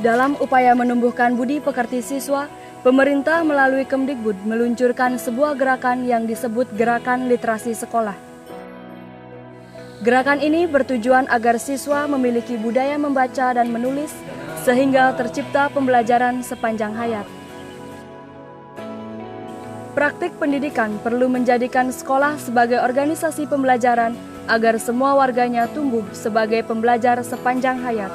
Dalam upaya menumbuhkan budi pekerti siswa, pemerintah melalui Kemdikbud meluncurkan sebuah gerakan yang disebut Gerakan Literasi Sekolah. Gerakan ini bertujuan agar siswa memiliki budaya membaca dan menulis, sehingga tercipta pembelajaran sepanjang hayat. Praktik pendidikan perlu menjadikan sekolah sebagai organisasi pembelajaran agar semua warganya tumbuh sebagai pembelajar sepanjang hayat.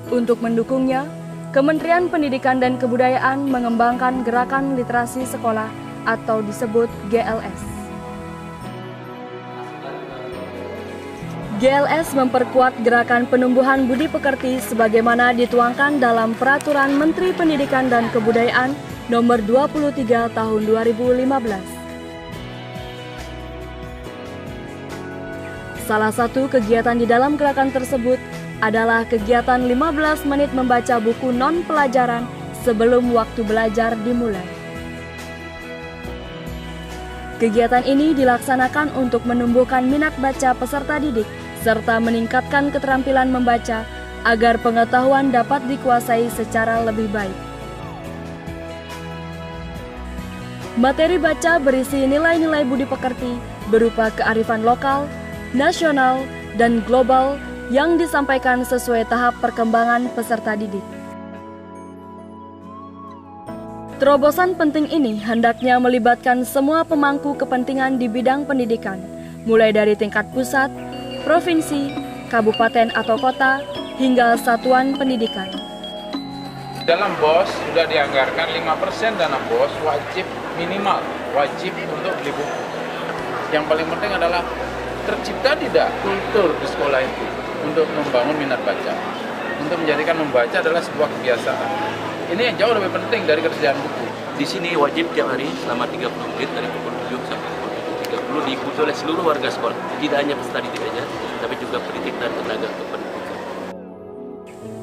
Untuk mendukungnya, Kementerian Pendidikan dan Kebudayaan mengembangkan Gerakan Literasi Sekolah atau disebut GLS. GLS memperkuat gerakan penumbuhan budi pekerti sebagaimana dituangkan dalam Peraturan Menteri Pendidikan dan Kebudayaan Nomor 23 Tahun 2015. Salah satu kegiatan di dalam gerakan tersebut adalah kegiatan 15 menit membaca buku non-pelajaran sebelum waktu belajar dimulai. Kegiatan ini dilaksanakan untuk menumbuhkan minat baca peserta didik serta meningkatkan keterampilan membaca agar pengetahuan dapat dikuasai secara lebih baik. Materi baca berisi nilai-nilai budi pekerti berupa kearifan lokal, nasional, dan global yang disampaikan sesuai tahap perkembangan peserta didik. Terobosan penting ini hendaknya melibatkan semua pemangku kepentingan di bidang pendidikan, mulai dari tingkat pusat, provinsi, kabupaten atau kota, hingga satuan pendidikan. Dalam BOS sudah dianggarkan 5% dana BOS wajib untuk beli buku. Yang paling penting adalah tercipta tidak kultur di sekolah itu untuk membangun minat baca, untuk menjadikan membaca adalah sebuah kebiasaan. Ini yang jauh lebih penting dari kerjaan buku. Di sini wajib tiap hari selama 30 menit dari pukul 7 sampai pukul 7.30 diikuti oleh seluruh warga sekolah. Tidak hanya peserta didik saja, tapi juga pendidik dan tenaga kependidikan.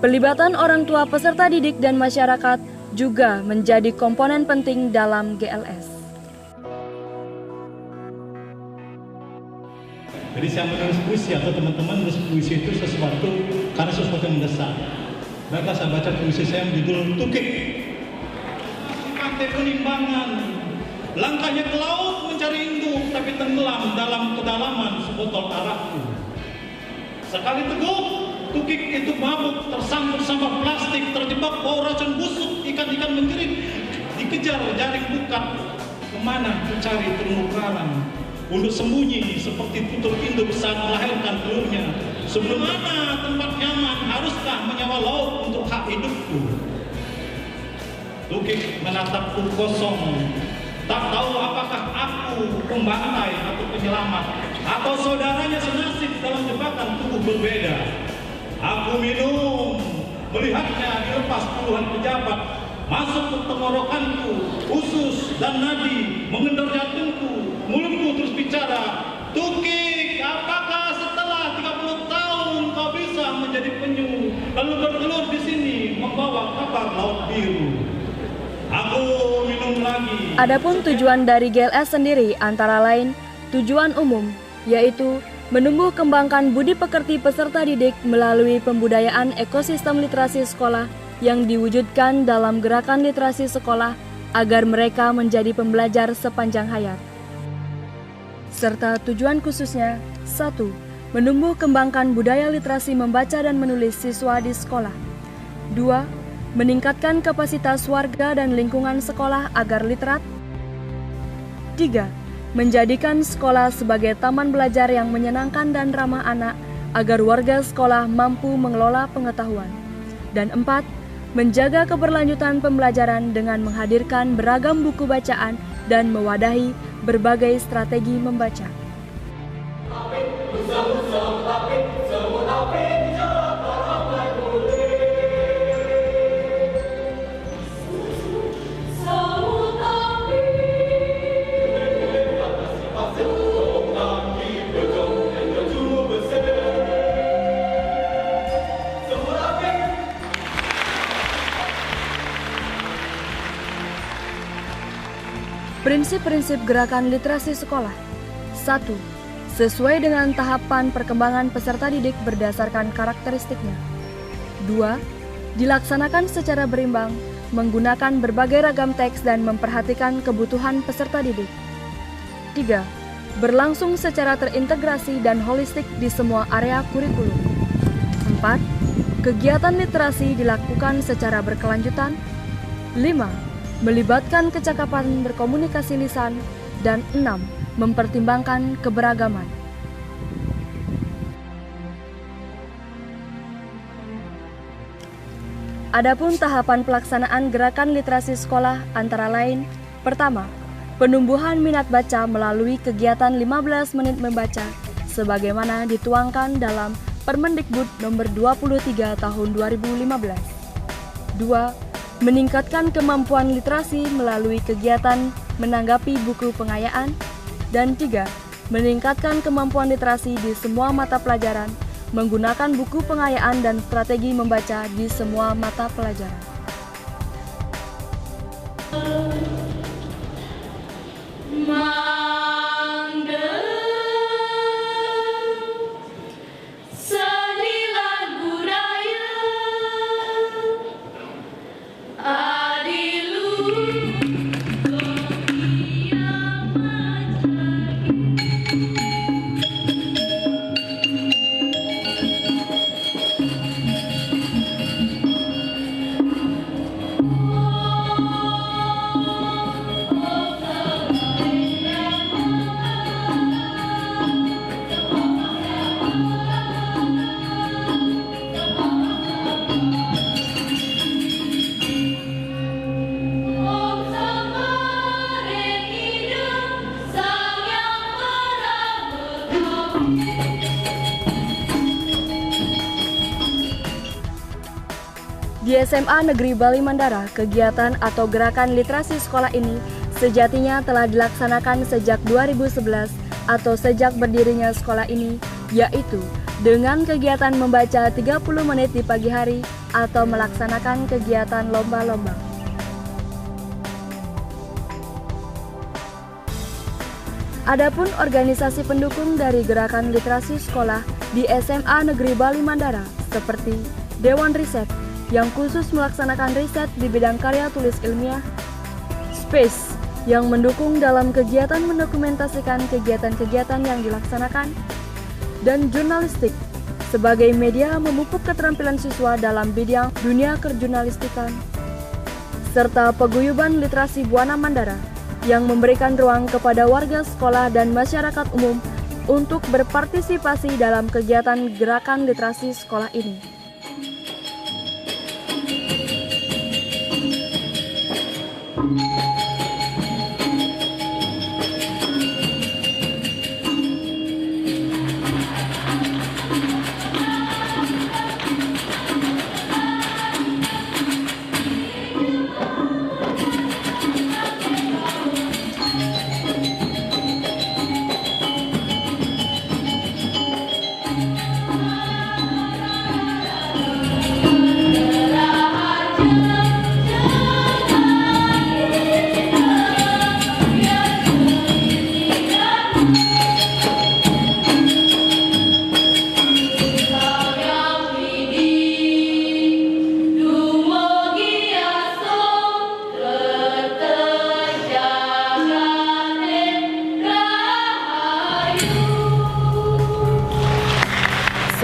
Pelibatan orang tua peserta didik dan masyarakat juga menjadi komponen penting dalam GLS. Jadi saya menulis puisi atau teman-teman menulis puisi itu sesuatu karena sesuatu yang mendesak. Maka saya baca puisi saya yang judul Tukik. Pantai penimbangan, langkahnya ke laut mencari induk, tapi tenggelam dalam kedalaman sebotol arakku. Sekali teguh, Tukik itu mabuk, tersangkut sampah plastik, terjebak bau racun busuk, ikan-ikan menjerit, dikejar jaring bukat. Kemana mencari terumbu karang? Untuk sembunyi seperti tutul induk saat melahirkan telurnya. Sebelum mana tempat nyaman, haruskah menyewa laut untuk hak hidupku? Tukik menatapku kosong, tak tahu apakah aku pembantai atau penyelamat, atau saudaranya senasib dalam jebakan tubuh berbeda. Aku minum, melihatnya dilepas puluhan pejabat, masuk ke tenggorokanku, usus dan nadi, mengendor jantungku, mulutku terus bicara. Tukik, apakah setelah 30 tahun kau bisa menjadi penyu, lalu bertelur di sini membawa kabar laut biru? Aku minum lagi. Adapun tujuan dari GLS sendiri antara lain tujuan umum, yaitu menumbuh kembangkan budi pekerti peserta didik melalui pembudayaan ekosistem literasi sekolah yang diwujudkan dalam Gerakan Literasi Sekolah agar mereka menjadi pembelajar sepanjang hayat. Serta tujuan khususnya, 1. Menumbuh kembangkan budaya literasi membaca dan menulis siswa di sekolah. 2. Meningkatkan kapasitas warga dan lingkungan sekolah agar literat. 3. Menjadikan sekolah sebagai taman belajar yang menyenangkan dan ramah anak agar warga sekolah mampu mengelola pengetahuan. Dan 4. Menjaga keberlanjutan pembelajaran dengan menghadirkan beragam buku bacaan dan mewadahi berbagai strategi membaca. Prinsip-prinsip gerakan literasi sekolah. 1. sesuai dengan tahapan perkembangan peserta didik berdasarkan karakteristiknya. 2. Dilaksanakan secara berimbang, menggunakan berbagai ragam teks dan memperhatikan kebutuhan peserta didik. 3. Berlangsung secara terintegrasi dan holistik di semua area kurikulum. 4. Kegiatan literasi dilakukan secara berkelanjutan. 5. Melibatkan kecakapan berkomunikasi lisan. Dan 6. Mempertimbangkan keberagaman. Adapun tahapan pelaksanaan gerakan literasi sekolah antara lain: pertama, penumbuhan minat baca melalui kegiatan 15 menit membaca sebagaimana dituangkan dalam Permendikbud nomor 23 tahun 2015. 2. Meningkatkan kemampuan literasi melalui kegiatan menanggapi buku pengayaan. Dan 3. Meningkatkan kemampuan literasi di semua mata pelajaran menggunakan buku pengayaan dan strategi membaca di semua mata pelajaran. Di SMA Negeri Bali Mandara, kegiatan atau gerakan literasi sekolah ini sejatinya telah dilaksanakan sejak 2011 atau sejak berdirinya sekolah ini, yaitu dengan kegiatan membaca 30 menit di pagi hari atau melaksanakan kegiatan lomba-lomba. Adapun organisasi pendukung dari gerakan literasi sekolah di SMA Negeri Bali Mandara seperti Dewan Riset yang khusus melaksanakan riset di bidang karya tulis ilmiah, Space yang mendukung dalam kegiatan mendokumentasikan kegiatan-kegiatan yang dilaksanakan, dan Jurnalistik sebagai media memupuk keterampilan siswa dalam bidang dunia kerjurnalistikan, serta Paguyuban Literasi Buana Mandara yang memberikan ruang kepada warga sekolah dan masyarakat umum untuk berpartisipasi dalam kegiatan gerakan literasi sekolah ini.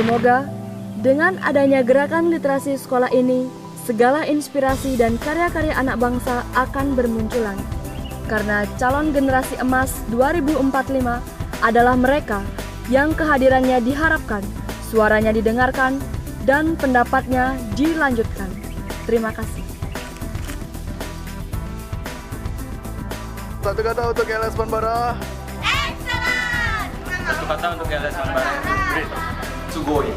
Semoga dengan adanya gerakan literasi sekolah ini, segala inspirasi dan karya-karya anak bangsa akan bermunculan. Karena calon generasi emas 2045 adalah mereka yang kehadirannya diharapkan, suaranya didengarkan, dan pendapatnya dilanjutkan. Terima kasih. Satu kata untuk LS Banbara. Excellent! Satu kata untuk LS Banbara. Sugoi.